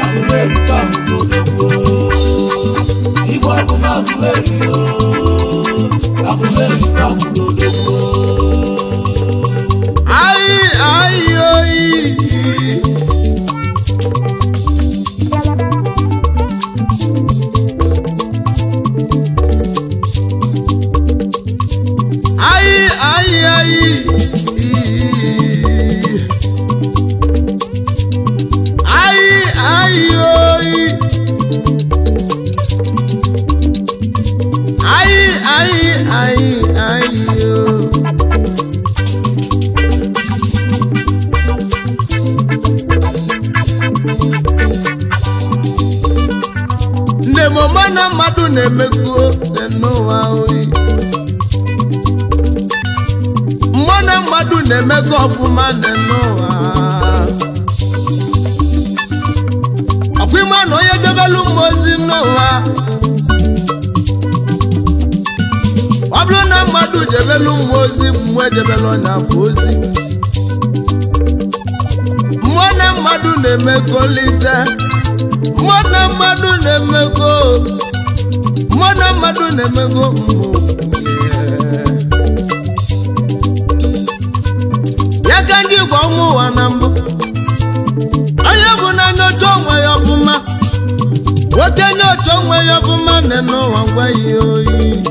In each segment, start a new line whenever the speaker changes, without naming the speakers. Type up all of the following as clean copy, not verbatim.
Aguleri famu dodogo. Igbo Obum Aguleri yo. Aguleri famu dodogo.
Ai oi. Mana madu nemeko n'ụwa oyi. Mana madu nemeko ọfụma n'ụwa. Ọkwịma na onye debelu mmozi n'ụwa. Ọ bụrụ na mmadụ debelu mmozi mmụọ debelu ọnya bụ ozi. Mmụọ na mmadụ na-emekolite. Mmụọ mmadụ na-emego ya ka ndị Igbo ọnwụ ụwa na mbụ onye bụ na nyocha onwe ya ọfụma nwoke nyocha onwe ya ọfụma n'ụwa ngwa ya oyi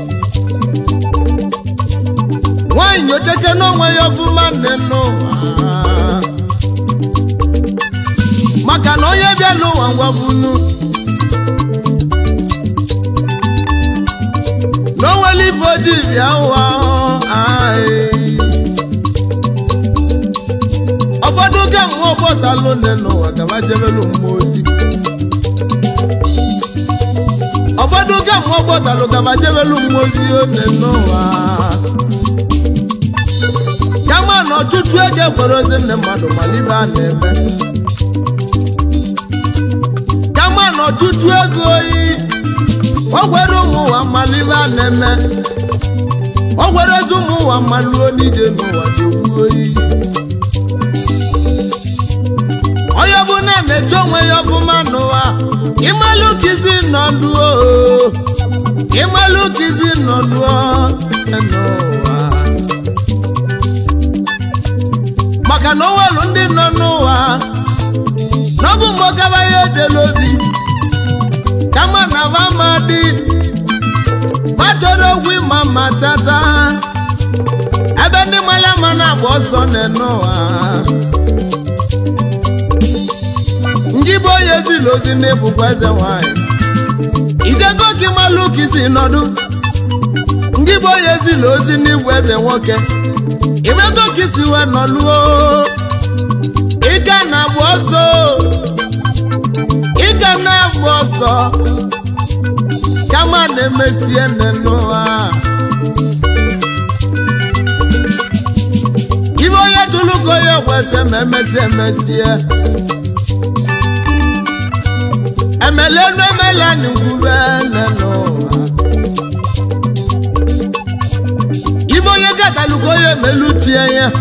nwaanyị nyochake n'onwe ya ọfụma n'ụwa maka na onye bịa n'ụwa ngwa bunu n'onwere ife dibịa ụwa ụfọdụ ga mmụọ kpọtalụ n'ụwa gaba jebelu mmụọ ozi ụfọdụ ga mmụọ kpọtalụ gaba jebelu mmụọ ozi one n'ụwa kama na ọtụtụ ego ekwere ozi nne mmadụ mana ibe a na-eme kama na ọtụtụ ego oyi o gwere ụmụ ụwa mmalụ ibe a na-eme o gwere ezi ụmụ ụwa mmalụ onije n'ụwa ga-egwu oyi onye bụ na na-eche onwe ya ọfụma n'ụwa ịmalụ kizi nọdụo n'ụwa maka na onwelu ndị nọ n'ụwa n'ọbụ mgbe ọgaba ya ejela ozi kama na vamadi matoro ogwu ma matata ebe ndị mala ma na-agba ọsọ n'ụwa ndị bụ onye ezila ozi na-ebukwa eze nwanyị idego ka ịmalụ ka isi nọdụ ndị bụ onye ezila ozi n'ịbụ eze nwoke imego ka isi wee nọluo ịga na-agba ọsọ kama na-emesie n'ụwa ibe onye dulugo ya gwete ma emesie emelenu emelani ngwube n'ụwa ibe onye gatalugo ya emeluchie ya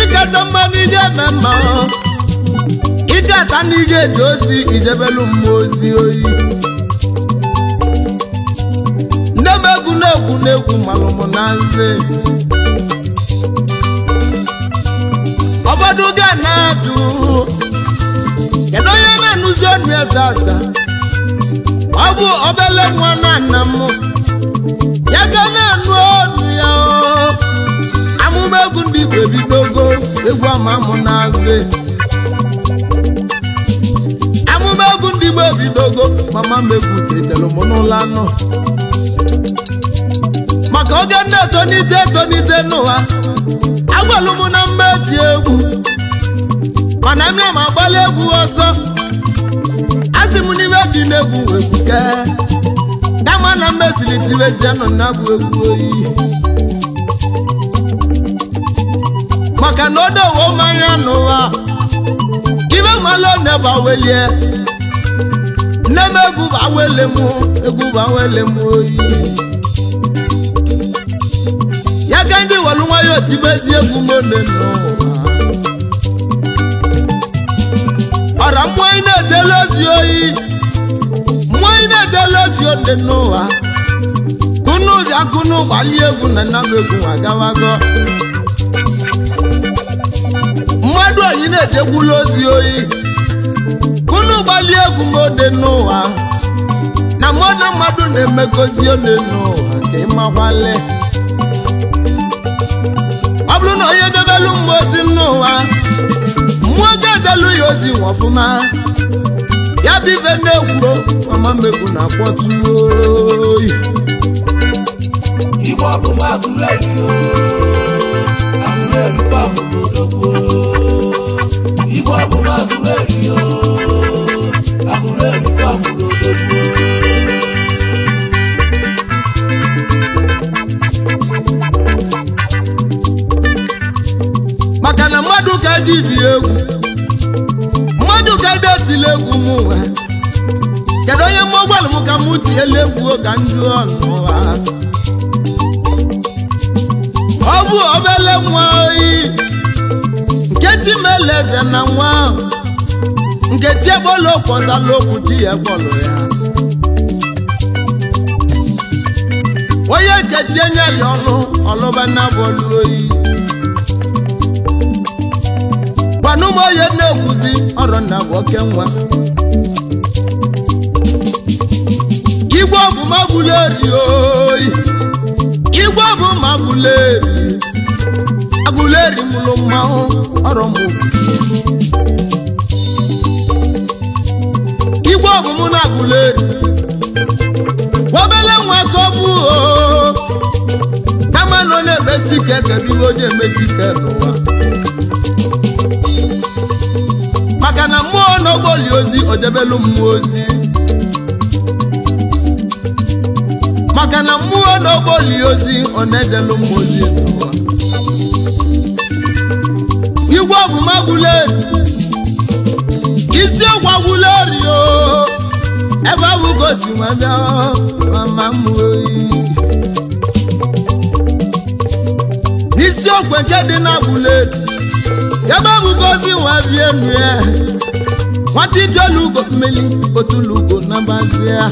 ịgata mmanụ ije eme mma ịgata n'ije eji ozi ijebelu mmụọ ozi oyi nne m egwu na-egwu malụmụ na nze obodo ga na-ajụ kedu onye na-anụzi ọnụ ya tata ọ bụ obele nwa na nna m ya ga na-anụ ọnụ ya amụma egwu ndị Igbo ebidogo egwu amamụ na-azị amụma egwu ndị Igbo ebidogo mama m egwu tetelu m n'ụlọ anọ maka oge na-etonite n'ụwa agwalụ m na mma eti egwu mana m na-ama agbalị egwu ọsọ asị m n'ime dị n'egwu egwuke kama na mmesiri tibezienụ na bụ egwu oyi maka na odowo mmanya n'ụwa ibe malụ neba welie nne m egwu bawele m oyi ya ka ndị welu nwayọ tibezi egwu mone n'ụwa ọbara mmụọ ị na-edela ozi oyi mmụọ ị na-edela ozi ode n'ụwa kunu bịa kunu gbalie egwu na nnabụ egwu agawago mmadụ onyi na-ejekwula ozi oyi kunu gbalie egwu m ode n'ụwa na mmadụ na-emegozi ode n'ụwa ka ịmakwale ọ bụrụ na onye debelu mmụọ ozi n'ụwa mmụọ ga-edelu ya ozi nwa ọfụma ya bụ ibe na-ekwu mama mmegbu na-akpọtụ oyi
Igbo Obum Aguleri Aguleri fam odogwu Igbo Obum Aguleri Aguleri fam odogwu
maka na mmadụ ka dibi egwu mmadụ ka desili egwu m nwe kedu onye mmụọgwalụ m ka mụ tinyela egwu ka njụ ọnụ ha ọ bụ obele nwa oyi nke chimeleze na nwa nke chiebolo kwọzala okwu chi ya kpọlụ ya onye nke chienyeli ọnụ ọlụba na bọlụ oyi gbanụm onye na-ekwuzi ọrụ nna bụ oke nwa Igwe Obum Aguleri oyi Igwe Obum Aguleri Aguleri mụrụ mmanwụ ọrụ mụ Igwe Obum na Aguleri wobele nwa ka ọ bụ kama nọ na-emesi ike kedu onye emesi ike n'ụwa maka na mmụọ n'ogboli ozi ojebelu mmụọ ozi maka na mmụọ n'ogboli ozi ọ na-edelu mmụọ ozi n'ụwa Igwe Obum Aguleri isi okwu Aguleri ebe ọ bụ gosi nwa bịa mama m oyi isi okwu nke dị na Aguleri ebe ọ bụ gosi nwa bịa enu ya nwata ijelu ugo mmeli otulu ugo na mbazi ya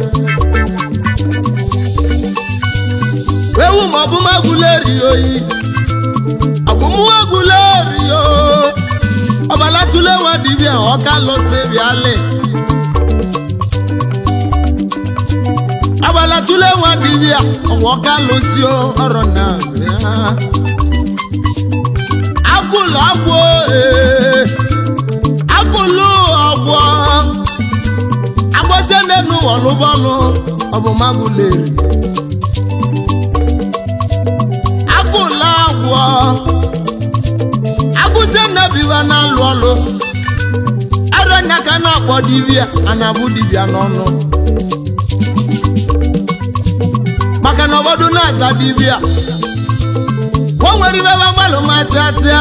ewu ma Obum Aguleri oyi Obum Aguleri ọbala tule nwa dibịa ọka lụsị bịalị ọbala tule nwa dibịa ọka lụsị ọrụ na ya akụlụ agwọ akụlụ ọgwọ agbọsị n'enu ọlụbọlụ Obum Aguleri akụlụ agwọ agụsị nnabiwa na-alụ ọlụ arịa ka na-akpọ dibịa a na-abụ dibịa n'ọnụ maka na obodo na-aza dibịa o nwere ibe gbalụ ma tịatịa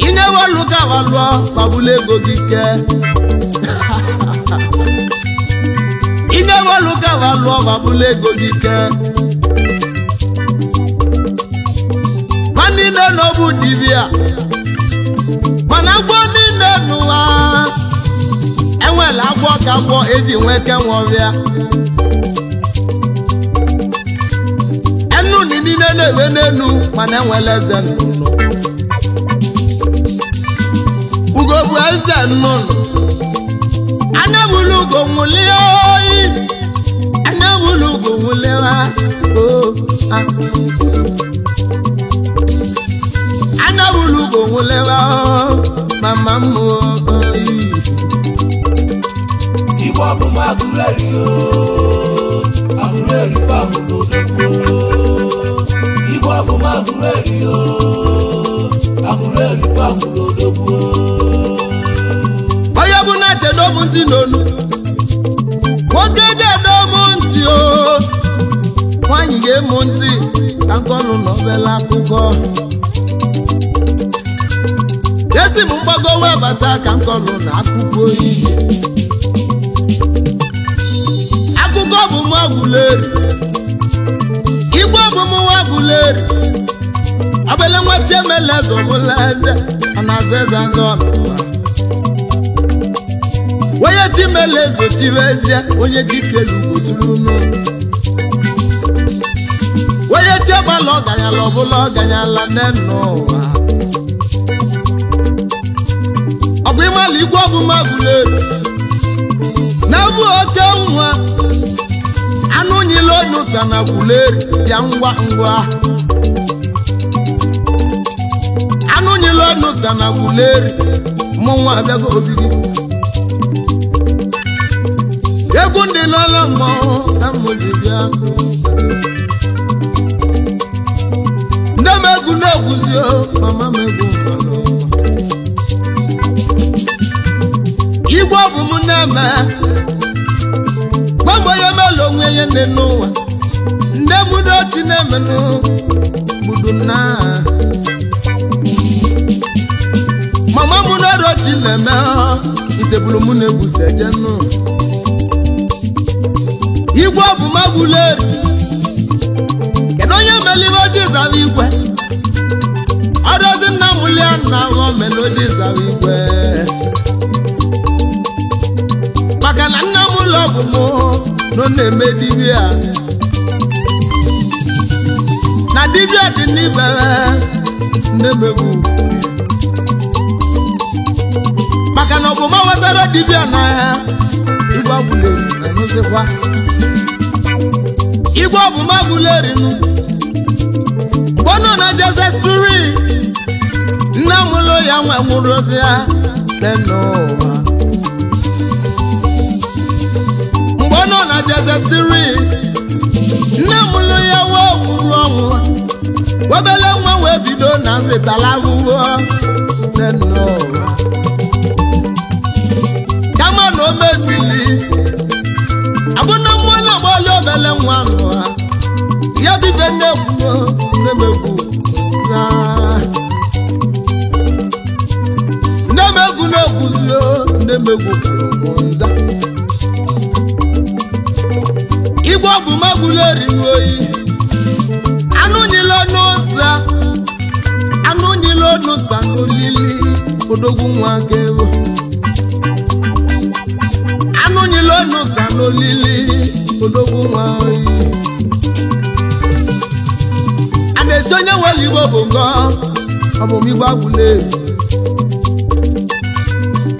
inyewe olu ka walụọ babụla ego gị ke inyewe olu ka walụọ babụla ego gị ke ma niile n'obu dibịa mana agwọ niile n'ụwa enwela agwọ ka agwọ eji nweke nwọrịa enu niile na-ebe n'enu mana enwela eze nnụnụ ugo bụ eze nnụnụ anya bụlụ ugo nwụlie oyi anya bụlụ ugo nwụlewa anya bụlụ ugo nwụlewa mama m oyi
Igbo Obum Aguleri Aguleri fam odogwu Igbo Obum Aguleri Aguleri fam odogwu
onye bụ na chedomu ntị n'onu nwoke ga-edomu ntị nwaanyị ga-emu ntị ka nkọnụ n'obele akụkọ esi m mgbago webata ka nkọnụ na akụkọ oyi akụkọ Obum Aguleri Igwe Obum Aguleri obele nwa chiemeleze ọbụla eze ọ na-aza eze azọ ọnụwa onye chimele ezochiwezie onye dikelu gozulunu onye chiagbala ọganyala ọbụla ọganyala n'ụwa ọ bụ ịmala igwe Obum Aguleri na-abụ oke nwa anụ nyile onu sa na Aguleri bịa ngwa ngwa anụ nyile onu sa na Aguleri mụ nwa abịago obigi egwu ndị n'ọla mmọnwụ na mmụji bịa ndị m egwu na-egwuzi mama m egwu mmanụ igwe Obum na-eme gbambo ya melo onwe ya nne n'ụwa ndị mụdo ochi na-emenụ gbudu na mama mụ n'ọrụ ochi na-eme itebulu mụ na-egwusi eje nụ igwe Obum Aguleri kedu onye melibe oji zara igwe ọdọzi nna mụlia nna ahụ melodi zara igwe maka na nna m ụlọ Obum nọ na-eme dibịa na dibịa dị n'ibere ndị megbu maka na Obum wetara dibịa n'ahịa igwe Aguleri na n'ụzịkwa igwe Obum Aguleri nụ mgbe ọ nọ na Jezesturi nna m ụlọ ya nwe nwụrụ ozi ya n'ụwa nọ na Jezesturi nne m lụ ya wee wuru ọnwụ webele nwa wee bido na nzitala ahụhụ n'ụwa kama na o mesili abụna mmụọ gbali obele nwa n'ụwa ya bibe nnekwu nnemegwu nnemegwu na-ekwuzio nnemegwu nza igwe Obum Aguleri n'oyi anụ nyile n'ụsa anụ nyile n'ụsa n'olili odogwu nwa kewo anụ nyile n'ụsa n'olili odogwu nwa oyi a na-esi onye nwere igbo bụ ngọ Obum igwe Aguleri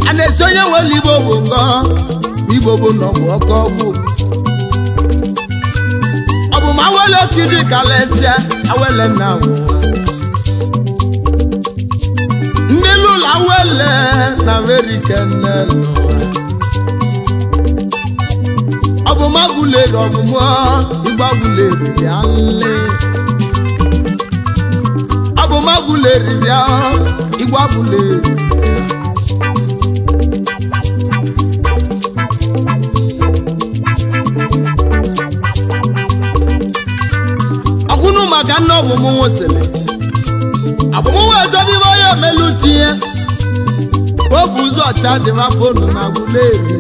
a na-esi onye nwere igbo bụ ngọ igbo bụ n'ọgwụ ọkọ ọgwụ Obum awele kiri kalesia awele na ndị lụla awele na America nelo Obum Aguleri Obum igwe Aguleri ya le Obum Aguleri ya igwe Aguleri maka nna Obum nwosele Obum wee chọbibe onye meluchi ya o bụ ụzọ chaji ma fonu na Aguleri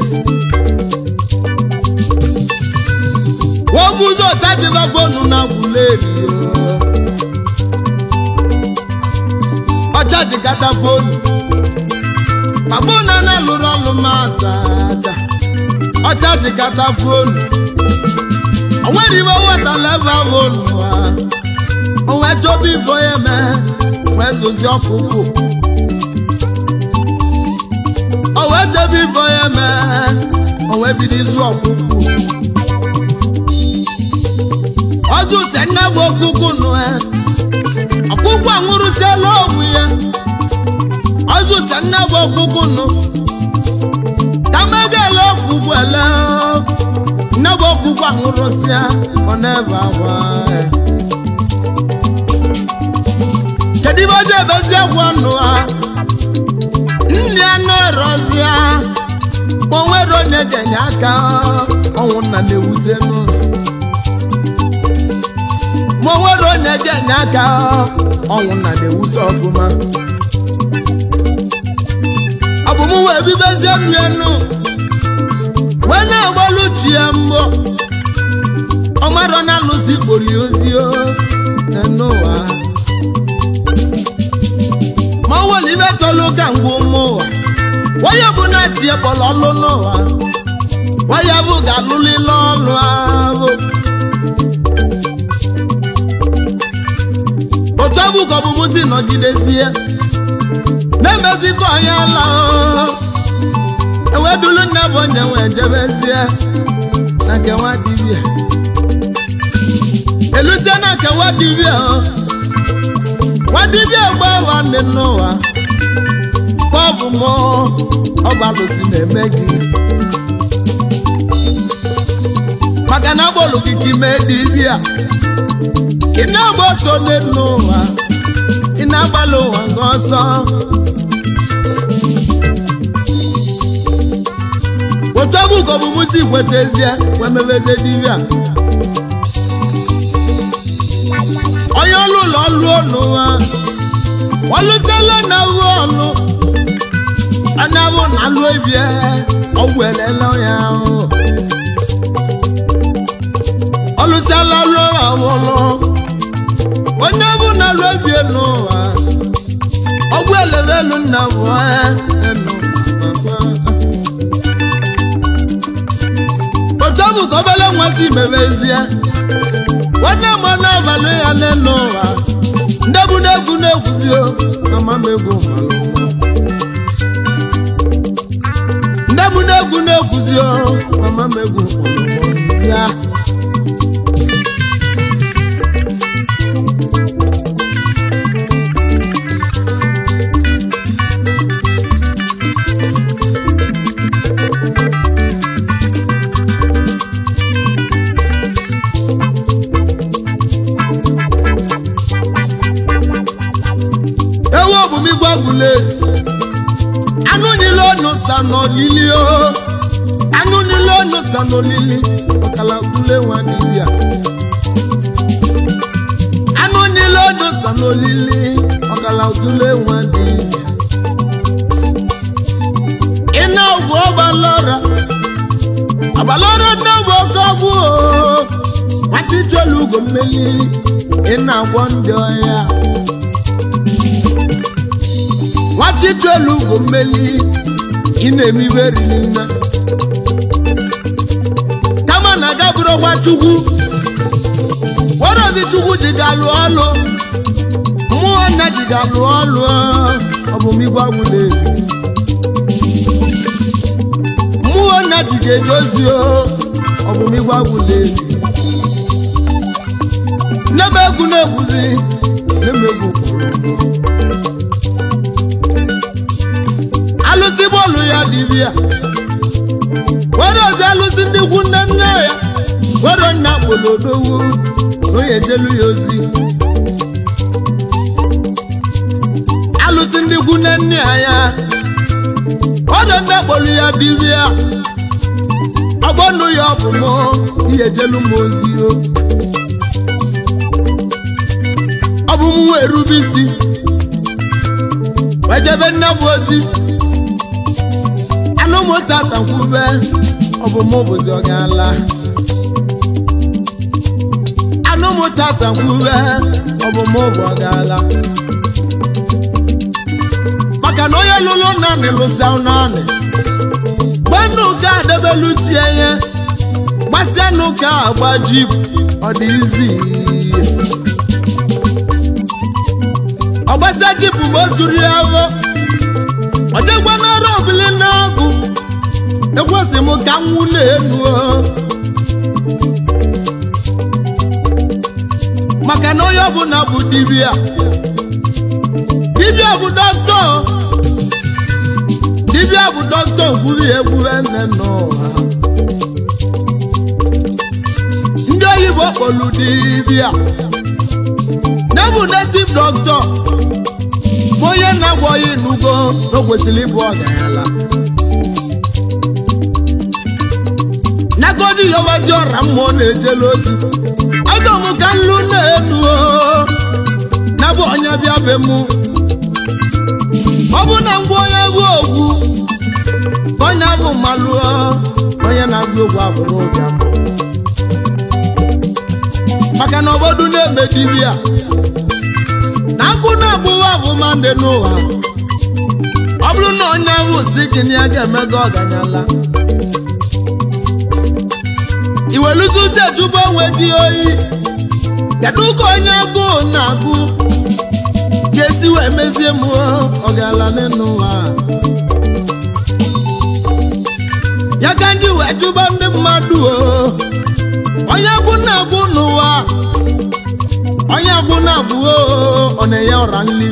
o bụ ụzọ chaji ma fonu na Aguleri ọ chaji kata fonu ma fonu a na-alụrụ ọlụ ma tata ọ chaji kata fonu o nwere ibe wetala ebe fonu onwe chọbi ifo ya eme wee zozi ọkụkụ onwe chọbi ifo ya eme onwe bido izu ọkụkụ ọzọ se nne bụ ọkụkụ nụ ọkụkụ anwụrụsiela ọgwụ ya ọzọ se nne bụ ọkụkụ nụ ka megele ọkụkụ ele nne bụ ọkụkụ anwụrụsịa ọ na-ebe agwa kedu ibe ọjọọ ebezi agwa nụ ha nne anụ erozia onwere onye ga-enye aka ọnwụ nna na-ewuze n'ụzọ ma onwere onye ga-enye aka ọnwụ nna na-ewuze ọfụma Obum wee bibezie mmenu wee na-agbalụ chi ya mbọ ọmarọ na-alụzi kpori ozi n'ụwa ma ọ nwere ibe tolu ka ngwa ụmụ ụwa onye bụ na tie kpọrọ ọlụ n'ụwa waya bụ ga-alụlile ọlụ ahụ otu ọbụ ka ọbụbụ si nọgidezie na-emezikọ onye ala ewedulu nne bụ onye nwe jebezie na nke nwa dibịa elusie na nke nwa dibịa gba nwanne n'ụwa bọbụ m ọgbalụsi na-eme gị maka na agbolu gị ka ime dibịa ị na-agba ọsọ n'ụwa ị na-agbalị ụwa gị ọsọ otu ọbụ ka ọbụmụ si kwetazie wee mebeze dibịa onye ọlụ ụlọ ọlụ n'ụwa ọlụsiela na uwe ọlụ anya bụ na alụ ebie ọgwụ elela ya ahụ ọlụsiela alụ ọhụrụ onye bụ na alụ ebie n'ụwa ọgwụ elebe elu nna bụ otu ọ bụ ka obele nwazi mebezie nwanne m na-abalị ya n'elu ụwa ndị bụ na-egwu na-egwuzio amamegwu ndị bụ na-egwu na-egwuzio amamegwu ya anụ niile ọnụ sanolili anụ niile ọnụ sanolili ọkala ule nwa dibịa anụ niile ọnụ sanolili ọkala ule nwa dibịa ị na-agwụ ọgbalọra na-agwụ oke ọgwụ nwachijolu ugo mmeli ị na-agwọ ndị ọhịa nwachijolu ugo mmeli ị na-emibe riri nna kama na gaburu nwachukwu worozi chukwu ji ga-alụ ọlụ mmụọ nna ji ga-alụ ọlụ ọbụmigwe agwụla mmụọ nna ji ga-eje ozi ọbụmigwe agwụla n'ebe egwu na-egwuzi na-emegwu alụsị bọọlụ ya dibịa were ozi alụsị ndị ikwu nne nne ya were nna kpolodowu onye jelu ya ozi alụsị ndị ikwu nne nne ya were nne kpolu ya dibịa ọgbọnụ ya ọbụmụ ihe jelu m ozi ọbụmụ erube isi wejebe nne bụ ozi anụmụtata kwube ọbụmụ bụzi ọ ga-ala anụmụtata kwube ọbụmụ bụ ọ ga-ala maka na onye lụlụ naanị lụsịa naanị gbanụ ka adebelu tie ihe gbasịa n'ụka agbaji ọ dị izi ọgbasịa jipụ ma o juru ya ahụ ọ dịgwa n'ọrụ obili n'ọgụ ekwesị m ka nwụ na-enu maka na onye ọbụla bụ dibịa bụ dọkịta dibịa bụ dọkịta gwuri egwure nne n'ụwa ndị oyibo kpọlụ dibịa na-bụ native doctor onye na-agwọghị n'ugo o kwesịrị ịbụ ọgaranya n'agodi yobazi ọra mmụọ na-ejele ozi aga m ka nlu na-enu na bụ onye bịa be mụ ọ bụ na ngwa onye bụ ogwu onye abụ mmalụ onye na-agba ogwu abụrụ ụga maka na obodo na-eme dibịa na akụ na-abụwa abụma ndị n'ụwa ọ bụrụ na onye ahụ si gị na ya ga-emego ọganyala iweluzi uche jụba onwe gị oyi kedu ka onye agụụ na-agụ ga-esi wee mezie m ọgala n'ụwa ya ka ndị wee jụba ndị mmadụ onye agwụ na-agwụ n'ụwa onye agwụ na-agwụ ọ na-enye ọra nri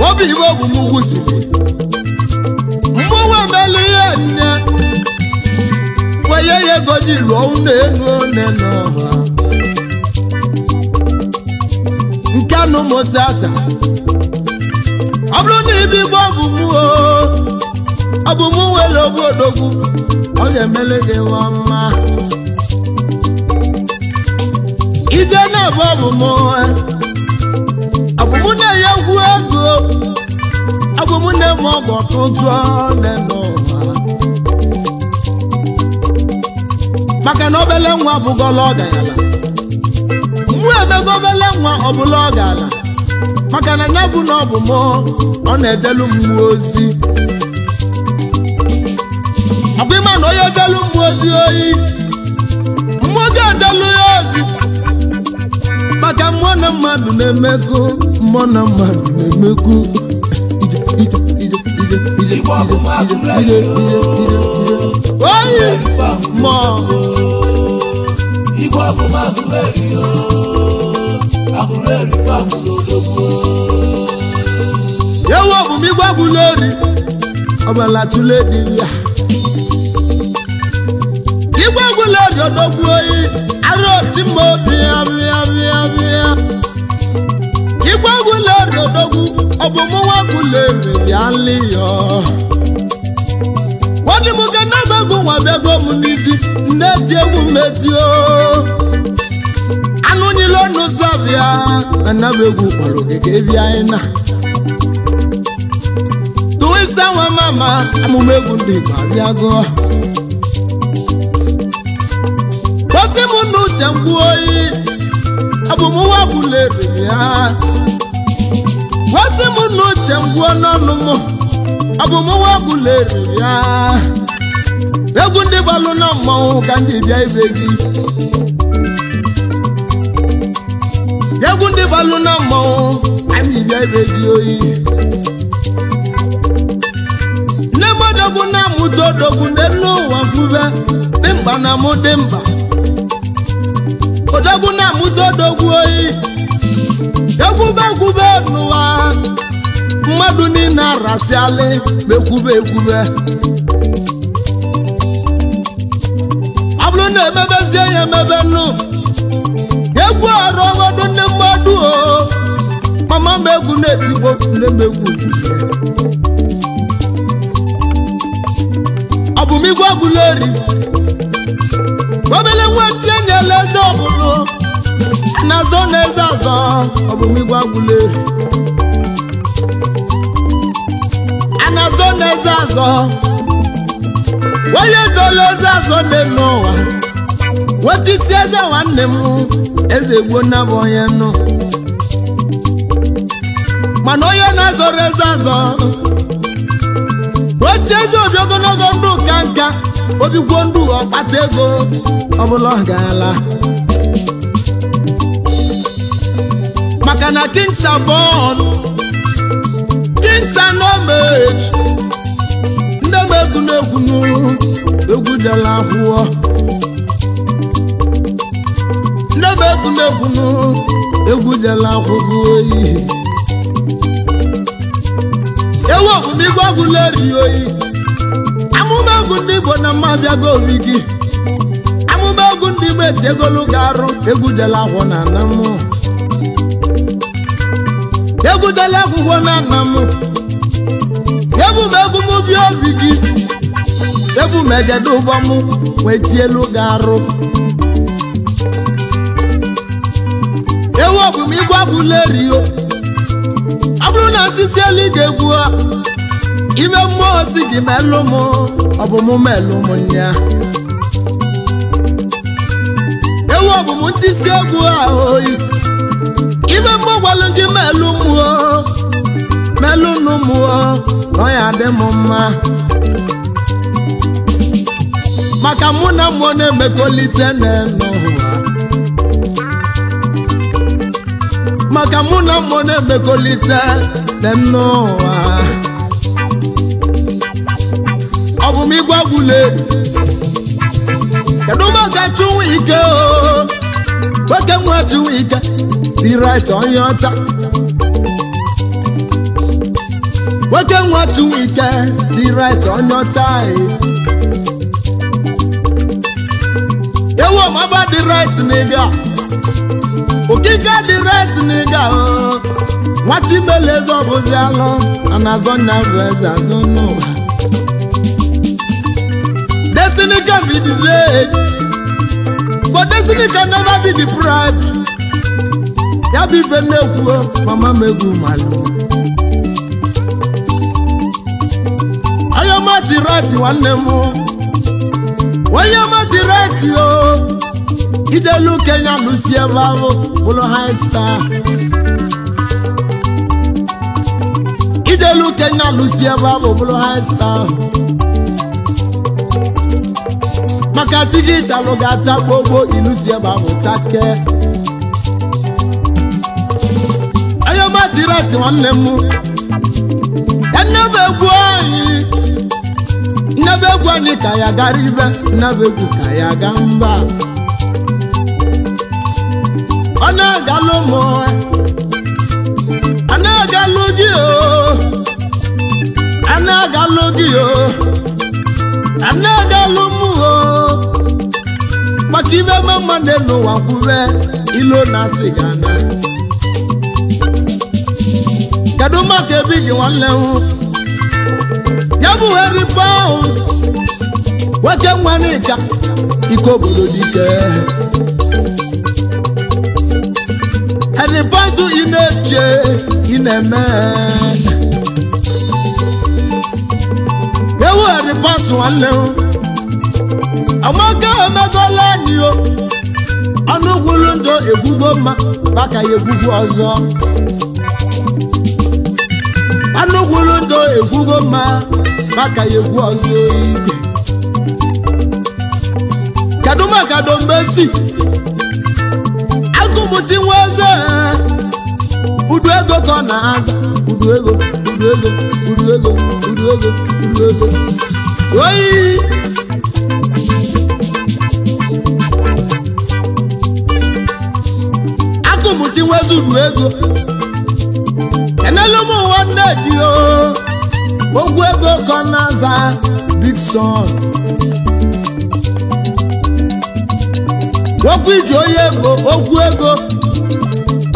obi igbo bụ m gwụsiri mmụnwe mele ihe nne weye ya ego ji lụọ ụlọ elu one n'ọha nke anụ mụtata ọ bụrụ na ibi igbo ọ bụ mụ nwere obodogwu ọ ga-emele gị nwa mma ije na-abụ ọbụmụ na-enye egwu ego ọbụmụ na-eme ọgọ ọtụtụ n'ụwa maka na obele nwa abụgola ọgala mụ emego obele nwa ọbụla ọgala maka na ya bụ na ọbụm ọ na-edelu mmụọ ozi ọbụ ịma na onye edelu mmụọ ozi oyi mmụọ ga-edelu ya ozi maka mmụọ na mmadụ na-emekọ mmụọ na mmadụ na-emekọ oyi mmụọ yewu ọbụm igwe Aguleri ọbala tụle dị ya igwe Aguleri odogwu oyi arụ oti mma obi ya bịa igwe Aguleri odogwu ọbụmụ nwa Aguleri bịa lịyọ wadị m ka na-abịago nwa bịago m n'isi nne ti egwu metio anụ nyile ọnụ sabịa na nabegwu kpọrọ ogige bịa ịna Twinstar nwa mama amụma egwu ndị Igbo abịago ozi m n'uche mgbu oyi ọbụmụ nwa Aguleri ya ozi m n'uche mgbu n'ọnụ m ọbụmụ nwa Aguleri ya egwu ndị gbalụ na mmanwụ ka ndị bịa ibe gị egwu ndị gbalụ na mmanwụ ka ndị bịa ibe gị oyi nne m odogwu na-amụta odogwu n'elu ụwa mfube dị mkpa na mụ dị mkpa odogwu na-amụta odogwu oyi ekwube n'ụwa mmadụ niile arasịalị ma ekwube ọ bụrụ na emebezie ya emebe nnu egwu arụ ọgọdụ ndị mmadụ mama m egwu na-etigbo nne m egwu ọbụm igwe Aguleri obele nwa chinyela eze ọbụlụ na-azọ n'eze azọ ọbụm igwe Aguleri anazọ n'eze azọ onye zọla eze azọ dị n'ụwa wetisi eze nwanne m eze egbuo na bụ onye nụ mana onye na-azọrọ eze azọ oche eze obi ogologo ndụ ka nka obigwo ndụ ọkpata ego ọbụla ọ gaala maka na Twinstar born Twinstar no mage ndị m egwu na-egwu egwu jela akwụọ ndị m egwu na-egwu egwu jela akwụkwọ oyi ewu ọbụm igwe Aguleri oyi amụma egwu ndị Igbo na mma bịago origi amụma egwu ndị Igbo etiegolu ga-arụ egwu jela akwụkwọ na ana m egwu jela akwụkwọ na ana m egwu m bi obi gị egwu megede ụgbọ m wee tielu ga-arụ ewu ọbụm igwe Aguleri ọ bụrụ na ntịsi elu ga-egwu ime mmụọ si gị melụ m ọbụmụ melụ m nya ewu ọbụm ntịsi egwu oyi ibe mmụgwalụ gị melu mụọ melu nụ mụọ ọ ya dị m mma maka mụ na mmụọ na-emekọlite n'ụwa maka mụ na mmụọ na-emekọlite n'ụwa ọ bụ m igwe Aguleri kedu maka chụwa ike nwoke nwa chụwa ike dị right onye ọcha nwoke nwa chụwa ike dị right onye ọcha ewu ọmaba dị right n'ịga okike dị right n'ịga nwachibele eze ọbụzi alụ anazọ nya bụ eze azụ n'ụwa destiny can be delayed but destiny can never be deprived ya bụ ife na-ekwu mama m egwu malụ ayọma dị right nwanne m onye ma dị right o idelu Kenya lụsi ebe ahụ bụrụ high star idelu Kenya lụsi ebe ahụ bụrụ high star maka tigi chalụ ga-acha gbogbo ilusi ebe ahụ chake ayọma dị right nwanne m nnebe egwu anyị ka ya gara ibe nnebe egwu ka ya ga mba ọ na-agalụ mụ a na-agalụ gị a na-agalụ gị a na-agalụ mụ maka ibe mma n'ụwa kwube ilo na sigana kedu maka ebe gị nwanne m ya bụ Harry Pounds nwoke nwanika ike obodo dike Harry Pounds ị na-eche ị na-eme ewu Harry Pounds nwanne m amaka emegola anyị ọnụ gwụlụ ndụ egwugo mma maka ya egwugwu ọzọ anụ gwụlụ ndụ egwugo mma maka ya egwu ọzọ ike kedu maka dombesi agụmụti nwa eze udu ego ka ọ na-aza udu ego oyi agụmụti nwa eze udu ego enelu m nwanne gị ogwu ego ka ọ na-aza big son okwu iji onye ego okwu ego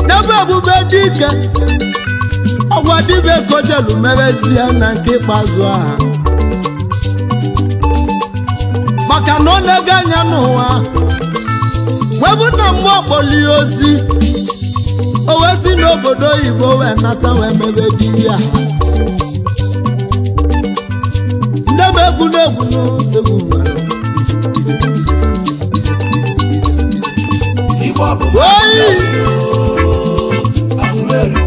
n'ebe ebube dị ike ọgwa dịbe kojelu merezie na nke ikpeazụ aha maka na ọ na-ege anya n'ụwa webu na mmụọ kpọlie ozi o wee si n'obodo oyibo wee nata wee mebe di ya ndebe egwu n'egwu n'egwu
Igbo bụ Aguleri